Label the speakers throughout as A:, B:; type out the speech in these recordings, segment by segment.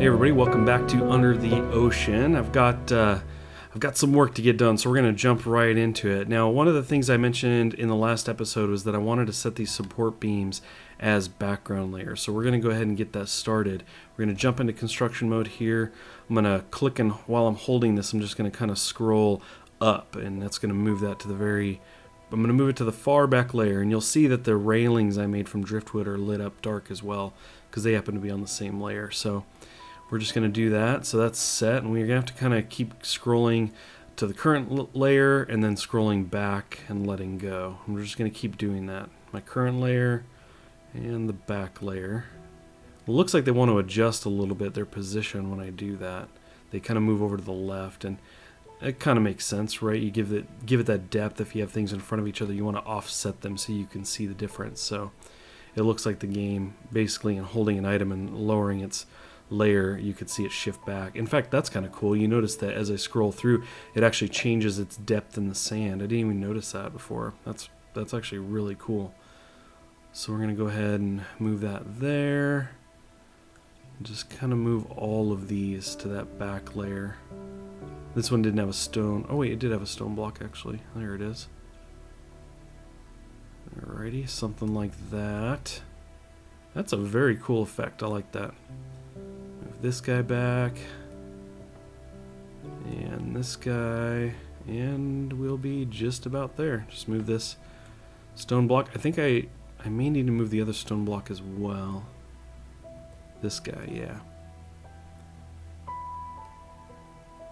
A: everybody, welcome back to Under the Ocean. I've got some work to get done, so we're going to jump right into it. Now, one of the things I mentioned in the last episode was that I wanted to set these support beams as background layers. So we're going to go ahead and get that started. We're going to jump into construction mode here. I'm going to click, and while I'm holding this, I'm just going to kind of scroll up, and that's going to move that to I'm going to move it to the far back layer, and you'll see that the railings I made from driftwood are lit up dark as well, because they happen to be on the same layer. So we're just going to do that. So that's set, and we're going to have to kind of keep scrolling to the current layer and then scrolling back and letting go. I'm just going to keep doing that. My current layer and the back layer. It looks like they want to adjust a little bit their position when I do that. They kind of move over to the left, and it kind of makes sense, right? You give it that depth. If you have things in front of each other, you want to offset them so you can see the difference. So it looks like the game, basically, in holding an item and lowering its layer, you could see it shift back. In fact, that's kind of cool. You notice that as I scroll through, it actually changes its depth in the sand. I didn't even notice that before. That's actually really cool. So we're going to go ahead and move that there. Just kind of move all of these to that back layer. This one didn't have a stone. Oh wait, it did have a stone block actually. There it is. Alrighty, something like that. That's a very cool effect. I like that. Move this guy back. And this guy. And we'll be just about there. Just move this stone block. I think I may need to move the other stone block as well. This guy, yeah.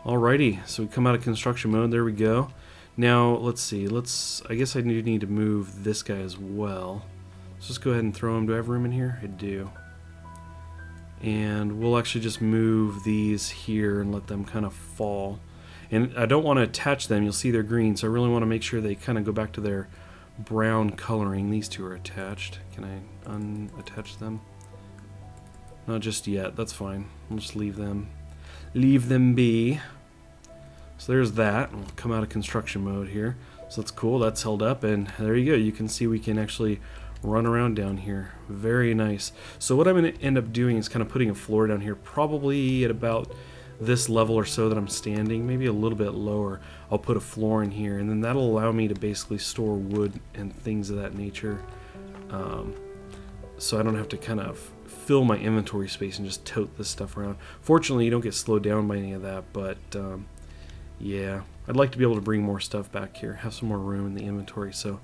A: Alrighty, so we come out of construction mode. There we go. Now, let's see. I guess I need to move this guy as well. Let's just go ahead and throw him. Do I have room in here? I do. And we'll actually just move these here and let them kind of fall. And I don't want to attach them. You'll see they're green, so I really want to make sure they kind of go back to their brown coloring. These two are attached. Can I unattach them? Not just yet. That's fine. We'll just leave them. Leave them be. So there's that. We'll come out of construction mode here. So that's cool. That's held up, and there you go. You can see we can actually run around down here. Very nice. So what I'm going to end up doing is kind of putting a floor down here, probably at about this level or so that I'm standing, maybe a little bit lower. I'll put a floor in here, and then that'll allow me to basically store wood and things of that nature. So I don't have to kind of fill my inventory space and just tote this stuff around. Fortunately, you don't get slowed down by any of that, but yeah, I'd like to be able to bring more stuff back here, have some more room in the inventory. So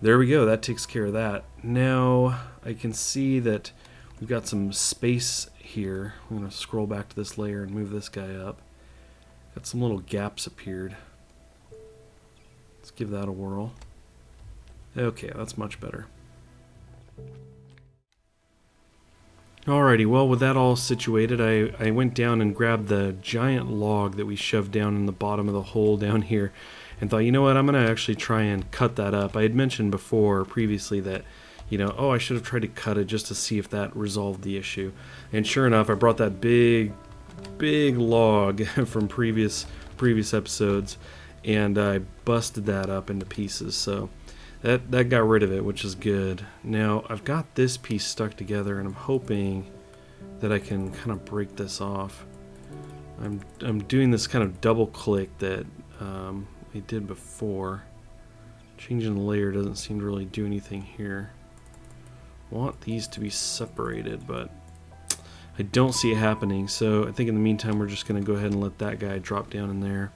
A: there we go. That takes care of that. Now I can see that we've got some space here. I'm going to scroll back to this layer and move this guy up. Got some little gaps appeared. Let's give that a whirl. Okay, that's much better. Alrighty, well, with that all situated, I went down and grabbed the giant log that we shoved down in the bottom of the hole down here and thought, you know what, I'm going to actually try and cut that up. I had mentioned previously that, I should have tried to cut it just to see if that resolved the issue. And sure enough, I brought that big log from previous episodes, and I busted that up into pieces. So that got rid of it, which is good. Now I've got this piece stuck together, and I'm hoping that I can kind of break this off. I'm doing this kind of double click that I did before. Changing the layer doesn't seem to really do anything here. I want these to be separated, but I don't see it happening. So I think in the meantime we're just going to go ahead and let that guy drop down in there.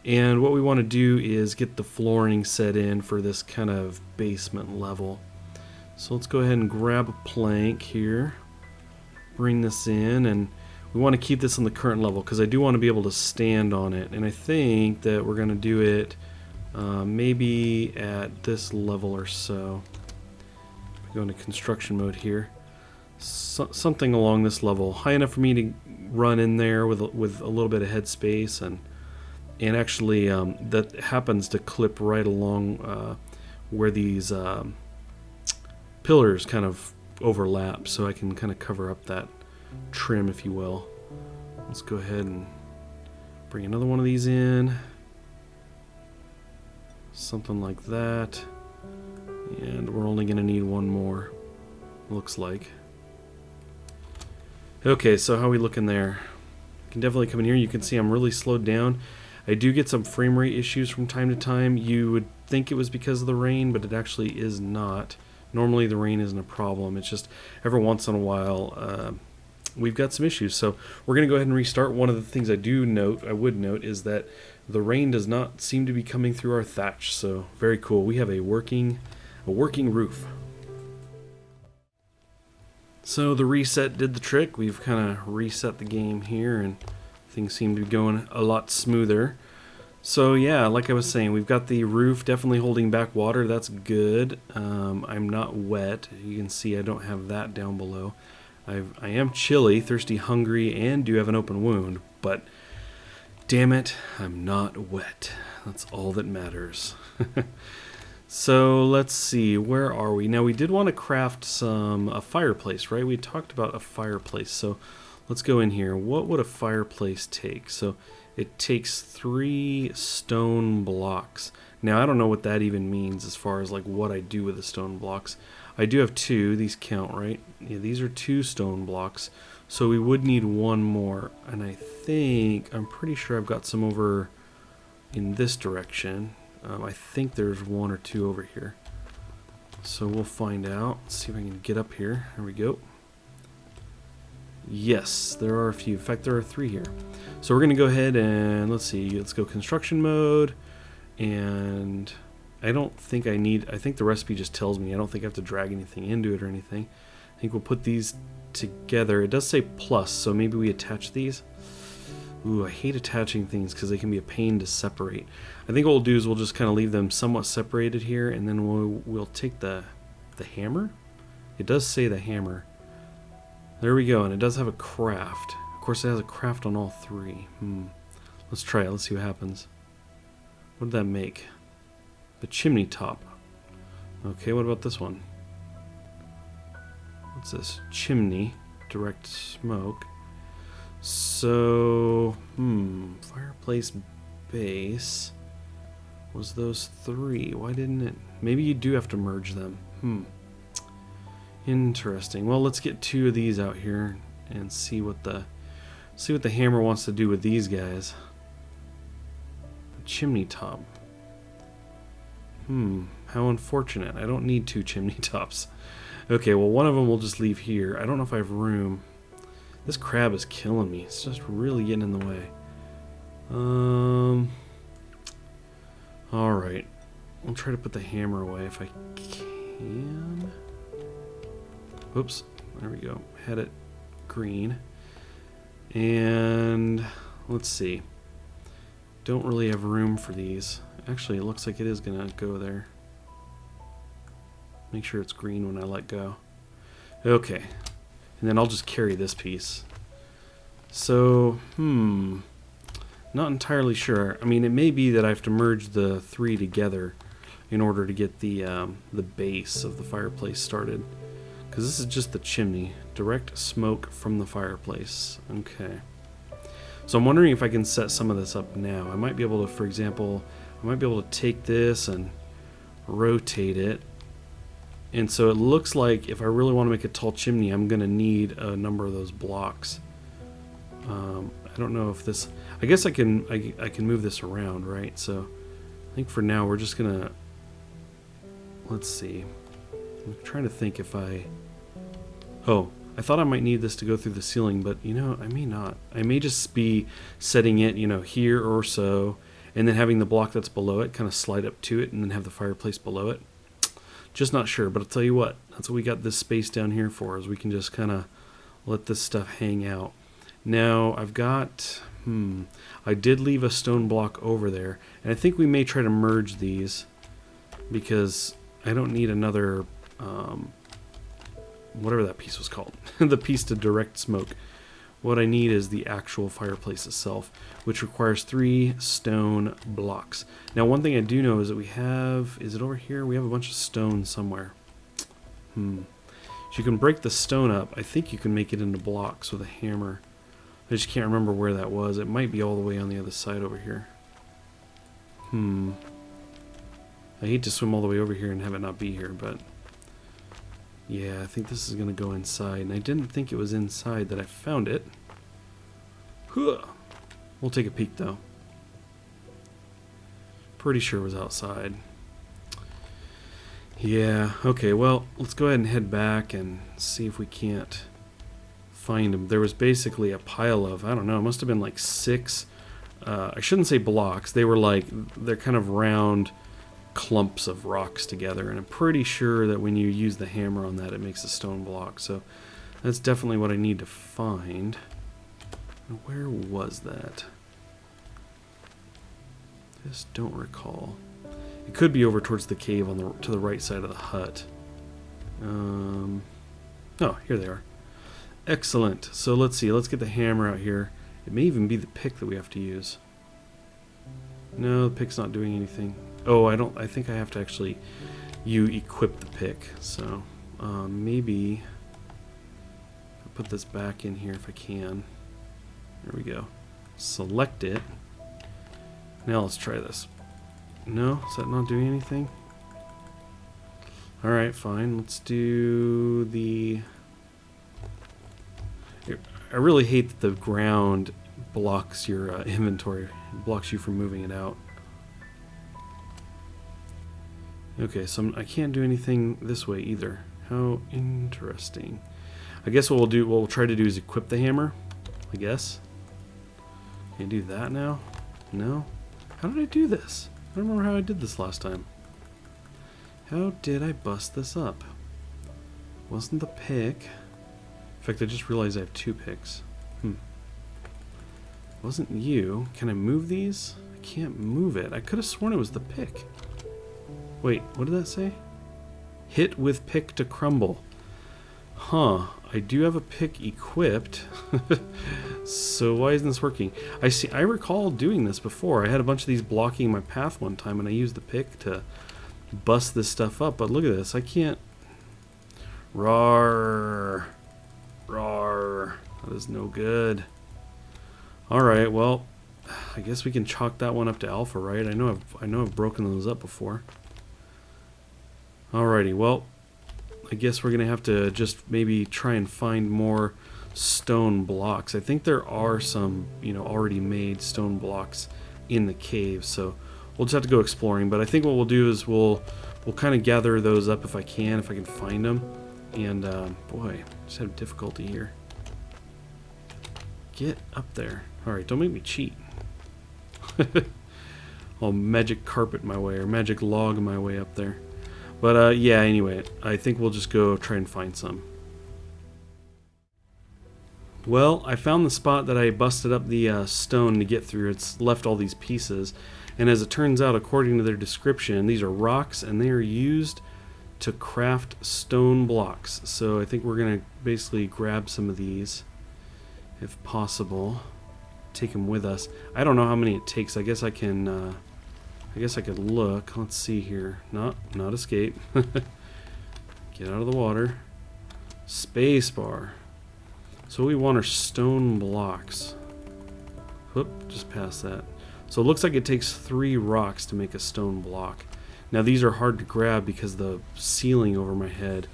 A: And what we want to do is get the flooring set in for this kind of basement level. So let's go ahead and grab a plank here, bring this in, and we want to keep this on the current level because I do want to be able to stand on it. And I think that we're going to do it maybe at this level or so. Go into construction mode here. Something along this level, high enough for me to run in there with a little bit of headspace, and actually that happens to clip right along where these pillars kind of overlap, so I can kind of cover up that trim, if you will. Let's go ahead and bring another one of these in. Something like that. And we're only going to need one more, looks like. Okay, so how are we looking there? You can definitely come in here. You can see I'm really slowed down. I do get some frame rate issues from time to time. You would think it was because of the rain, but it actually is not. Normally the rain isn't a problem. It's just every once in a while we've got some issues. So we're going to go ahead and restart. One of the things I would note, is that the rain does not seem to be coming through our thatch. So very cool. We have a working roof. So the reset did the trick. We've kind of reset the game here, and things seem to be going a lot smoother. So yeah, like I was saying, we've got the roof definitely holding back water. That's good. I'm not wet. You can see I don't have that down below. I am chilly, thirsty, hungry, and do have an open wound, but damn it, I'm not wet. That's all that matters. So let's see, where are we? Now we did want to craft a fireplace, right? We talked about a fireplace, so let's go in here. What would a fireplace take? So it takes 3 stone blocks. Now I don't know what that even means as far as like what I do with the stone blocks. I do have 2, these count, right? Yeah, these are 2 stone blocks, so we would need 1 more, and I'm pretty sure I've got some over in this direction. I think there's 1 or 2 over here. So we'll find out. Let's see if I can get up here. There we go. Yes, there are a few. In fact, there are 3 here. So we're going to go ahead and let's see. Let's go construction mode. And I think the recipe just tells me. I don't think I have to drag anything into it or anything. I think we'll put these together. It does say plus, so maybe we attach these. Ooh, I hate attaching things because they can be a pain to separate. I think what we'll do is we'll just kind of leave them somewhat separated here, and then we'll take the hammer. It does say the hammer. There we go, and it does have a craft. Of course, it has a craft on all 3. Let's try it. Let's see what happens. What did that make? The chimney top. Okay, what about this one? What's this? Chimney. Direct smoke. So, fireplace base was those 3. Why didn't it? Maybe you do have to merge them. Interesting. Well, let's get 2 of these out here and see what the hammer wants to do with these guys. Chimney top. How unfortunate. I don't need 2 chimney tops. Okay, well, one of them we'll just leave here. I don't know if I have room. This crab is killing me. It's just really getting in the way. Alright. I'll try to put the hammer away if I can. Oops. There we go. Had it green. And let's see. Don't really have room for these. Actually, it looks like it is going to go there. Make sure it's green when I let go. Okay. And then I'll just carry this piece. So, not entirely sure. I mean, it may be that I have to merge the 3 together in order to get the base of the fireplace started. Because this is just the chimney. Direct smoke from the fireplace. Okay. So I'm wondering if I can set some of this up now. I might be able to, for example, take this and rotate it. And so it looks like if I really want to make a tall chimney, I'm going to need a number of those blocks. I don't know if this... I guess I can move this around, right? So I think for now we're just going to... Let's see. I'm trying to think if I... Oh, I thought I might need this to go through the ceiling, but, you know, I may not. I may just be setting it, you know, here or so, and then having the block that's below it kind of slide up to it and then have the fireplace below it. Just not sure, but I'll tell you what, that's what we got this space down here for, is we can just kind of let this stuff hang out. Now, I've got, I did leave a stone block over there, and I think we may try to merge these, because I don't need another, whatever that piece was called, the piece to direct smoke. What I need is the actual fireplace itself, which requires 3 stone blocks. Now, one thing I do know is that we have... Is it over here? We have a bunch of stone somewhere. So you can break the stone up. I think you can make it into blocks with a hammer. I just can't remember where that was. It might be all the way on the other side over here. I hate to swim all the way over here and have it not be here, but... Yeah, I think this is going to go inside. And I didn't think it was inside that I found it. Huh. We'll take a peek, though. Pretty sure it was outside. Yeah, okay, well, let's go ahead and head back and see if we can't find them. There was basically a pile of, I don't know, it must have been like 6, I shouldn't say blocks. They were like, they're kind of round clumps of rocks together. And I'm pretty sure that when you use the hammer on that, it makes a stone block. So that's definitely what I need to find. Where was that? Just don't recall. It could be over towards the cave on the to the right side of the hut. Oh, here they are. Excellent. So let's see. Let's get the hammer out here. It may even be the pick that we have to use. No, the pick's not doing anything. Oh, I think I have to actually equip the pick. So maybe I'll put this back in here if I can. There we go. Select it. Now let's try this. No? Is that not doing anything? Alright, fine. Let's do the... I really hate that the ground blocks your inventory. It blocks you from moving it out. Okay, so I can't do anything this way either. How interesting. I guess what we'll try to do is equip the hammer. I guess. Can I do that now? No? How did I do this? I don't remember how I did this last time. How did I bust this up? Wasn't the pick... In fact, I just realized I have 2 picks. Wasn't you. Can I move these? I can't move it. I could have sworn it was the pick. Wait, what did that say? Hit with pick to crumble. Huh. I do have a pick equipped. So why isn't this working? I recall doing this before. I had a bunch of these blocking my path one time and I used the pick to bust this stuff up. But look at this. I can't... Rawr. Rawr. That is no good. Alright, well, I guess we can chalk that one up to alpha, right? I know I've broken those up before. Alrighty, well, I guess we're going to have to just maybe try and find more stone blocks. I think there are some, already made stone blocks in the cave, so we'll just have to go exploring. But I think what we'll do is we'll kind of gather those up if I can find them. And, boy, just have difficulty here. Get up there. Alright, don't make me cheat. I'll magic carpet my way, or magic log my way up there. But, yeah, anyway, I think we'll just go try and find some. Well, I found the spot that I busted up the stone to get through. It's left all these pieces. And as it turns out, according to their description, these are rocks, and they are used to craft stone blocks. So I think we're going to basically grab some of these, if possible. Take them with us. I don't know how many it takes. I guess I can... I guess I could look. Let's see here. Not escape. Get out of the water. Spacebar. So we want our stone blocks. Whoop, just past that. So it looks like it takes 3 rocks to make a stone block. Now these are hard to grab because the ceiling over my head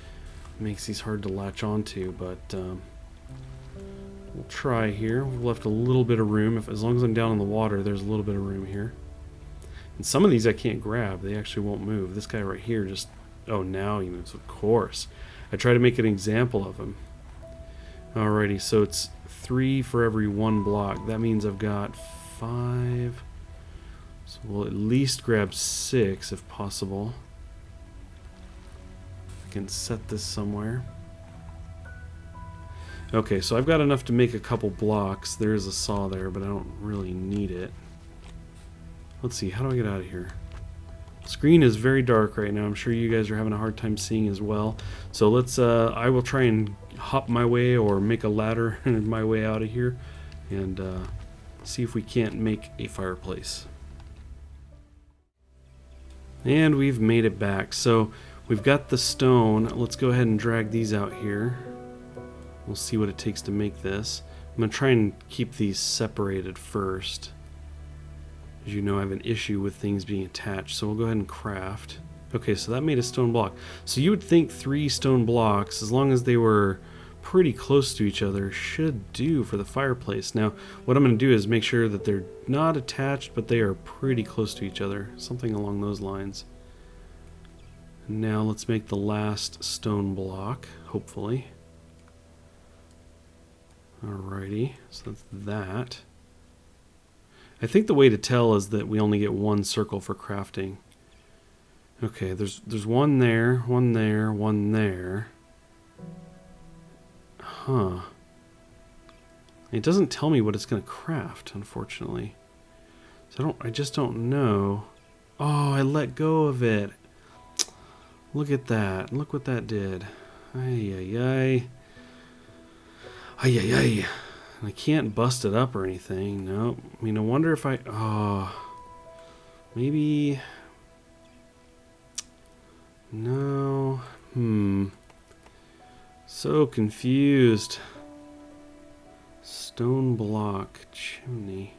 A: makes these hard to latch onto, but we'll try here. We've left a little bit of room. As long as I'm down in the water, there's a little bit of room here. And some of these I can't grab. They actually won't move. This guy right here just... Oh, now he moves, of course. I try to make an example of him. Alrighty, so it's 3 for every 1 block. That means I've got 5. So we'll at least grab 6 if possible. I can set this somewhere. Okay, so I've got enough to make a couple blocks. There is a saw there, but I don't really need it. Let's see, how do I get out of here? Screen is very dark right now. I'm sure you guys are having a hard time seeing as well. So let's, I will try and hop my way or make a ladder my way out of here and see if we can't make a fireplace. And we've made it back. So we've got the stone. Let's go ahead and drag these out here. We'll see what it takes to make this. I'm going to try and keep these separated first. As you know, I have an issue with things being attached, so we'll go ahead and craft. Okay, so that made a stone block. So you would think 3 stone blocks, as long as they were pretty close to each other, should do for the fireplace. Now, what I'm going to do is make sure that they're not attached, but they are pretty close to each other. Something along those lines. Now let's make the last stone block, hopefully. Alrighty, so that's that. I think the way to tell is that we only get 1 circle for crafting. Okay, there's one there, one there, one there. Huh. It doesn't tell me what it's going to craft, unfortunately. So I just don't know. Oh, I let go of it. Look at that. Look what that did. Ay, ay, ay. Ay, ay, ay. I can't bust it up or anything. No. I mean, I wonder if I... Oh. Maybe... No. So confused. Stone block. Chimney.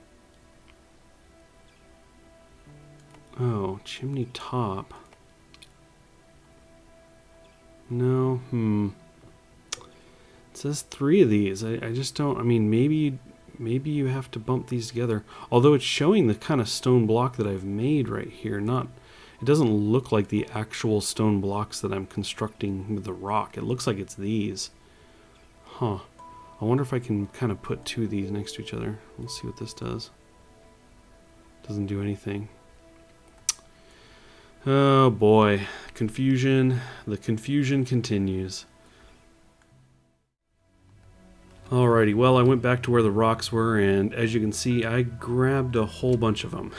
A: Oh, chimney top. No. It says 3 of these. I just don't... I mean, maybe you have to bump these together. Although it's showing the kind of stone block that I've made right here. It doesn't look like the actual stone blocks that I'm constructing with the rock. It looks like it's these. Huh. I wonder if I can kind of put 2 of these next to each other. Let's see what this does. Doesn't do anything. Oh boy. Confusion. The confusion continues. Alrighty, well, I went back to where the rocks were, and as you can see, I grabbed a whole bunch of them.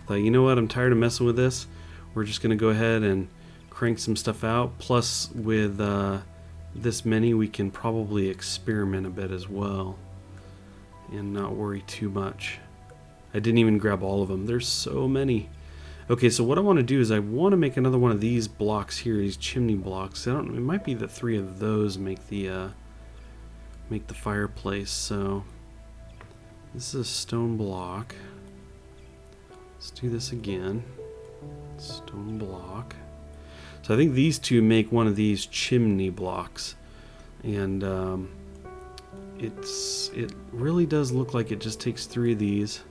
A: Thought, you know what, I'm tired of messing with this. We're just going to go ahead and crank some stuff out. Plus, with this many, we can probably experiment a bit as well and not worry too much. I didn't even grab all of them. There's so many. Okay, so what I want to do is I want to make another one of these blocks here, these chimney blocks. It might be that 3 of those make the fireplace. So this is a stone block. Let's do this again. Stone block. So I think these 2 make one of these chimney blocks, and it really does look like it just takes 3 of these.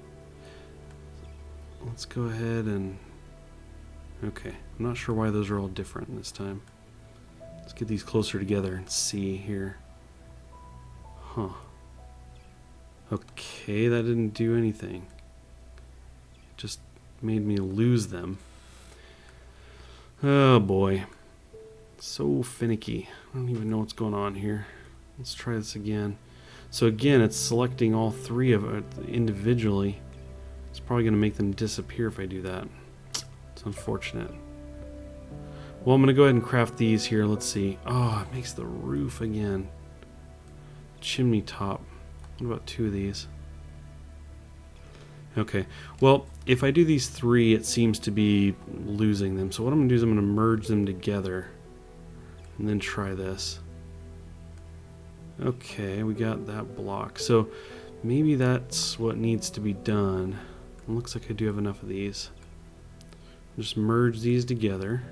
A: Let's go ahead and... Okay, I'm not sure why those are all different this time. Let's get these closer together and see here. Huh. Okay, that didn't do anything. It just made me lose them. Oh boy. So finicky. I don't even know what's going on here. Let's try this again. So again, it's selecting all 3 of it individually. It's probably going to make them disappear if I do that. It's unfortunate. Well, I'm going to go ahead and craft these here. Let's see. Oh, it makes the roof again. Chimney top. What about 2 of these? Okay. Well, if I do these 3, it seems to be losing them. So what I'm going to do is I'm going to merge them together and then try this. Okay, we got that block. So maybe that's what needs to be done. It looks like I do have enough of these. Just merge these together.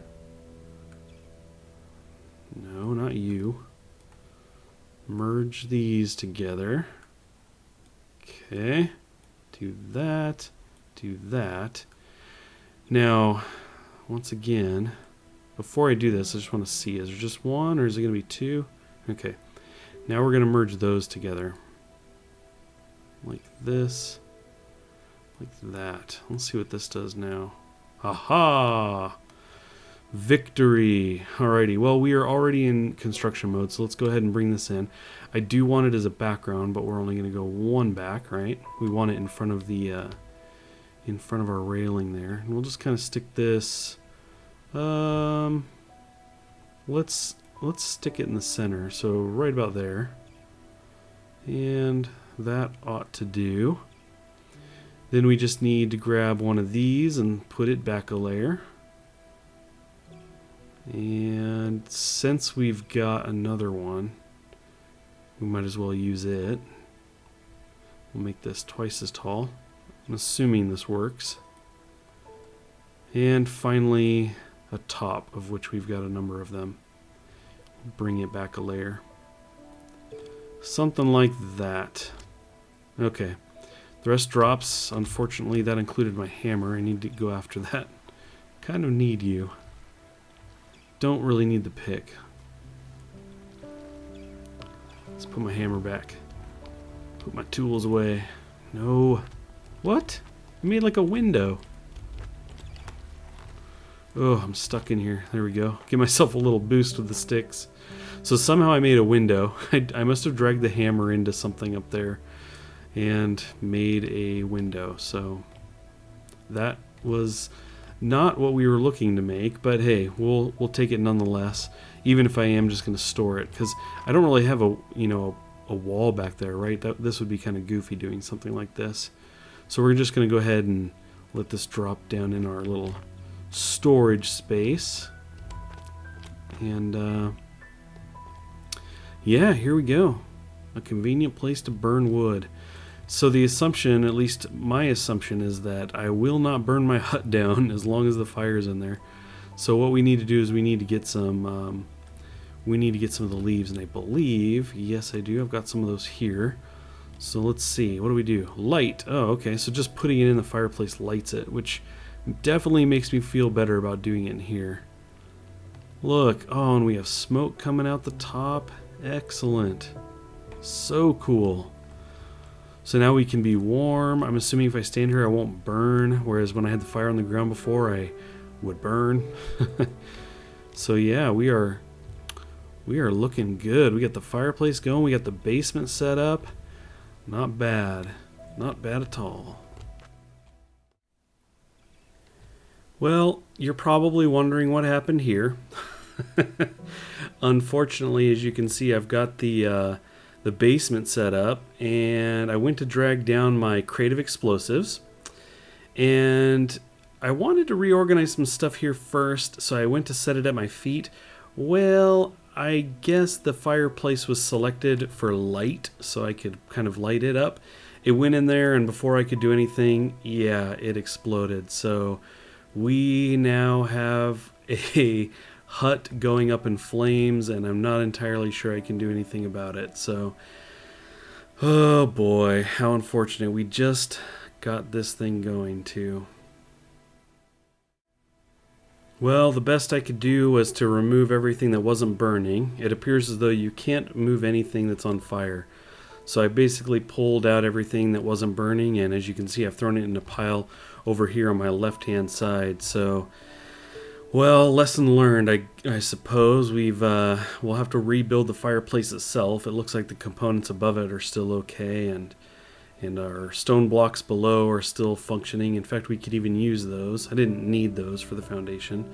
A: No, not you. Merge these together. Okay. Do that. Do that. Now, once again, before I do this, I just want to see, is there just 1 or is it going to be 2? Okay. Now we're going to merge those together. Like this. Like that. Let's see what this does now. Aha! Victory! Alrighty, well, we are already in construction mode, so let's go ahead and bring this in. I do want it as a background, but we're only going to go 1 back, right? We want it in front of the in front of our railing there. And we'll just kind of stick this. Let's stick it in the center, so right about there. And that ought to do. Then we just need to grab one of these and put it back a layer. And since we've got another one, we might as well use it. We'll make this twice as tall. I'm assuming this works. And finally, a top, of which we've got a number of them. Bring it back a layer. Something like that. Okay. The rest drops. Unfortunately, that included my hammer. I need to go after that. Kind of need you. Don't really need the pick. Let's put my hammer back. Put my tools away. No. What? I made like a window. Oh, I'm stuck in here. There we go. Give myself a little boost with the sticks. So somehow I made a window. I must have dragged the hammer into something up there and made a window. So that was not what we were looking to make, but hey, we'll take it nonetheless, even if I am just going to store it, because I don't really have a wall back there, right? This would be kind of goofy doing something like this. So we're just going to go ahead and let this drop down in our little storage space. And yeah, here we go. A convenient place to burn wood. So the assumption, at least my assumption, is that I will not burn my hut down as long as the fire's in there. So what we need to do is we need to get some of the leaves, and I believe, yes I do, I've got some of those here. So let's see, what do we do? Light. Oh, okay, so just putting it in the fireplace lights it, which definitely makes me feel better about doing it in here. Look, oh, and we have smoke coming out the top. Excellent. So cool. So now we can be warm. I'm assuming if I stand here I won't burn, whereas when I had the fire on the ground before I would burn. So yeah, we are looking good. We got the fireplace going, we got the basement set up. Not bad. Not bad at all. Well, you're probably wondering what happened here. Unfortunately, as you can see, I've got the basement set up, and I went to drag down my crate of explosives, and I wanted to reorganize some stuff here first, so I went to set it at my feet. Well, I guess the fireplace was selected for light, so I could kind of light it up. It went in there, and before I could do anything, yeah, it exploded. So we now have a hut going up in flames, and I'm not entirely sure I can do anything about it. So, oh boy, how unfortunate. We just got this thing going too. Well, the best I could do was to remove everything that wasn't burning. It appears as though you can't move anything that's on fire. So I basically pulled out everything that wasn't burning, and as you can see, I've thrown it in a pile over here on my left-hand side. So, well, lesson learned, I suppose. We'll have to rebuild the fireplace itself. It looks like the components above it are still okay, and our stone blocks below are still functioning. In fact, we could even use those. I didn't need those for the foundation,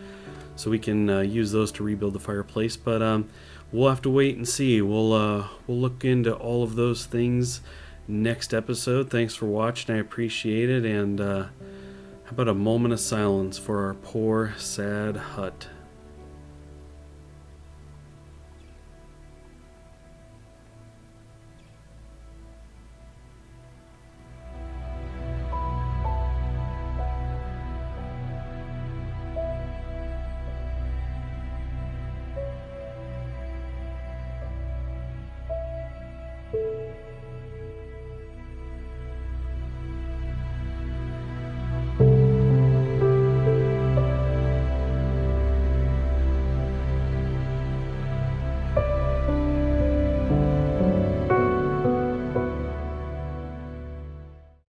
A: so we can use those to rebuild the fireplace. But we'll have to wait and see. We'll look into all of those things next episode. Thanks for watching. I appreciate it. And how about a moment of silence for our poor, sad hut?